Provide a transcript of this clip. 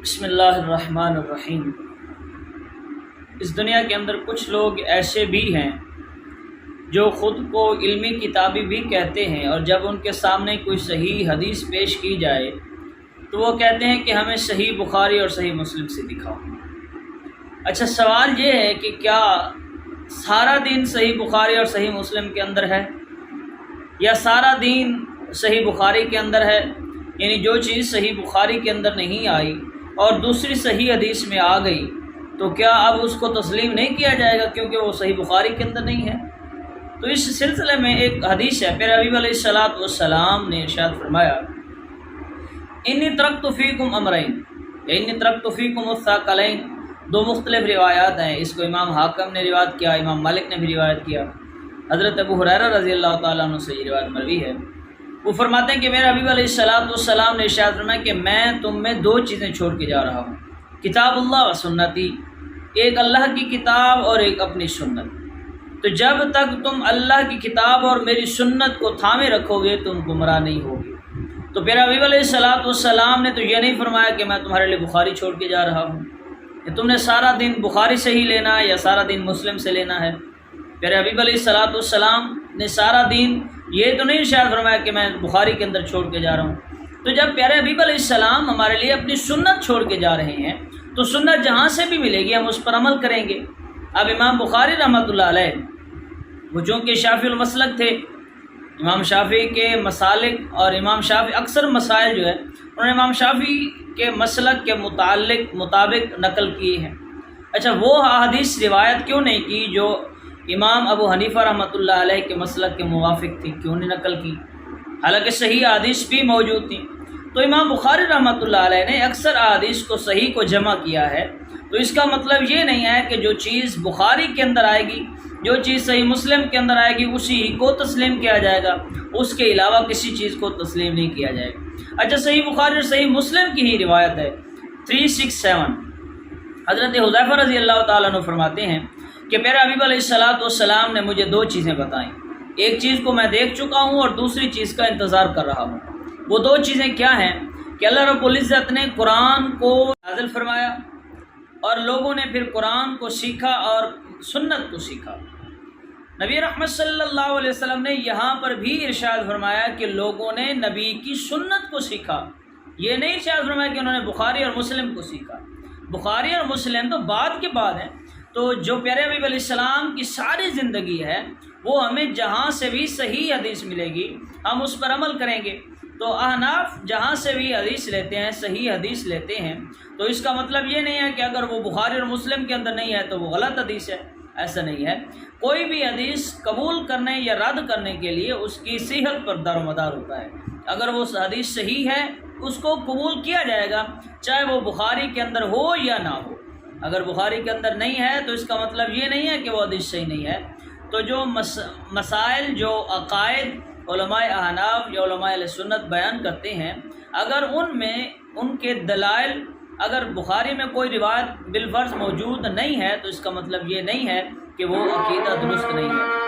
بسم اللہ الرحمن الرحیم۔ اس دنیا کے اندر کچھ لوگ ایسے بھی ہیں جو خود کو علمی کتابی بھی کہتے ہیں، اور جب ان کے سامنے کوئی صحیح حدیث پیش کی جائے تو وہ کہتے ہیں کہ ہمیں صحیح بخاری اور صحیح مسلم سے دکھاؤ۔ اچھا، سوال یہ ہے کہ کیا سارا دین صحیح بخاری اور صحیح مسلم کے اندر ہے، یا سارا دین صحیح بخاری کے اندر ہے؟ یعنی جو چیز صحیح بخاری کے اندر نہیں آئی اور دوسری صحیح حدیث میں آ گئی تو کیا اب اس کو تسلیم نہیں کیا جائے گا کیونکہ وہ صحیح بخاری کے اندر نہیں ہے؟ تو اس سلسلے میں ایک حدیث ہے، پیارے حبیب علیہ السلام نے ارشاد فرمایا، انی ترکت فیکم امرین، انی ترکت فیکم الثقلین۔ دو مختلف روایات ہیں، اس کو امام حاکم نے روایت کیا، امام مالک نے بھی روایت کیا۔ حضرت ابو ہریرہ رضی اللہ تعالیٰ عنہ سے یہ روایت مروی ہے، وہ فرماتے ہیں کہ میرے حبیب علیہ السلام نے ارشاد فرمایا کہ میں تم میں دو چیزیں چھوڑ کے جا رہا ہوں، کتاب اللہ و سنتی، ایک اللہ کی کتاب اور ایک اپنی سنت۔ تو جب تک تم اللہ کی کتاب اور میری سنت کو تھامے رکھو گے تم گمراہ نہیں ہوگے۔ تو پیارے حبیب علیہ السلام نے تو یہ نہیں فرمایا کہ میں تمہارے لیے بخاری چھوڑ کے جا رہا ہوں، کہ تم نے سارا دن بخاری سے ہی لینا ہے یا سارا دن مسلم سے لینا ہے۔ پیارے حبیب علیہ السلام نے سارا دین یہ تو نہیں ارشاد فرمایا کہ میں بخاری کے اندر چھوڑ کے جا رہا ہوں۔ تو جب پیارے حبیب علیہ السلام ہمارے لیے اپنی سنت چھوڑ کے جا رہے ہیں تو سنت جہاں سے بھی ملے گی ہم اس پر عمل کریں گے۔ اب امام بخاری رحمۃ اللہ علیہ وہ چونکہ شافعی المسلک تھے، امام شافعی کے مسالک اور امام شافعی اکثر مسائل جو ہے انہوں نے امام شافعی کے مسلک کے مطابق نقل کیے ہیں۔ اچھا، وہ احادیث روایت کیوں نہیں کی جو امام ابو حنیفہ رحمۃ اللہ علیہ کے مسلک کے موافق تھی، کیوں نہیں نقل کی، حالانکہ صحیح احادیث بھی موجود تھیں؟ تو امام بخاری رحمۃ اللہ علیہ نے اکثر احادیث کو صحیح کو جمع کیا ہے، تو اس کا مطلب یہ نہیں ہے کہ جو چیز بخاری کے اندر آئے گی، جو چیز صحیح مسلم کے اندر آئے گی اسی کو تسلیم کیا جائے گا، اس کے علاوہ کسی چیز کو تسلیم نہیں کیا جائے گا۔ اچھا، صحیح بخاری اور صحیح مسلم کی ہی روایت ہے 367، حضرت حذیفہ رضی اللہ تعالیٰ عنہ فرماتے ہیں کہ میرے حبیب علیہ السلام نے مجھے دو چیزیں بتائیں، ایک چیز کو میں دیکھ چکا ہوں اور دوسری چیز کا انتظار کر رہا ہوں۔ وہ دو چیزیں کیا ہیں کہ اللہ رب العزت نے قرآن کو نازل فرمایا اور لوگوں نے پھر قرآن کو سیکھا اور سنت کو سیکھا۔ نبی رحمت صلی اللہ علیہ وسلم نے یہاں پر بھی ارشاد فرمایا کہ لوگوں نے نبی کی سنت کو سیکھا، یہ نہیں ارشاد فرمایا کہ انہوں نے بخاری اور مسلم کو سیکھا۔ بخاری اور مسلم تو بعد کے بعد ہیں، تو جو پیارے حبیب علیہ السلام کی ساری زندگی ہے وہ ہمیں جہاں سے بھی صحیح حدیث ملے گی ہم اس پر عمل کریں گے۔ تو احناف جہاں سے بھی حدیث لیتے ہیں، صحیح حدیث لیتے ہیں، تو اس کا مطلب یہ نہیں ہے کہ اگر وہ بخاری اور مسلم کے اندر نہیں ہے تو وہ غلط حدیث ہے، ایسا نہیں ہے۔ کوئی بھی حدیث قبول کرنے یا رد کرنے کے لیے اس کی صحت پر دار و مدار ہوتا ہے۔ اگر وہ حدیث صحیح ہے اس کو قبول کیا جائے گا، چاہے وہ بخاری کے اندر ہو یا نہ ہو۔ اگر بخاری کے اندر نہیں ہے تو اس کا مطلب یہ نہیں ہے کہ وہ حدیث صحیح نہیں ہے۔ تو جو مسائل، جو عقائد علماء احناف یا علماء اہل سنت بیان کرتے ہیں، اگر ان میں ان کے دلائل، اگر بخاری میں کوئی روایت بالفرض موجود نہیں ہے تو اس کا مطلب یہ نہیں ہے کہ وہ عقیدہ درست نہیں ہے۔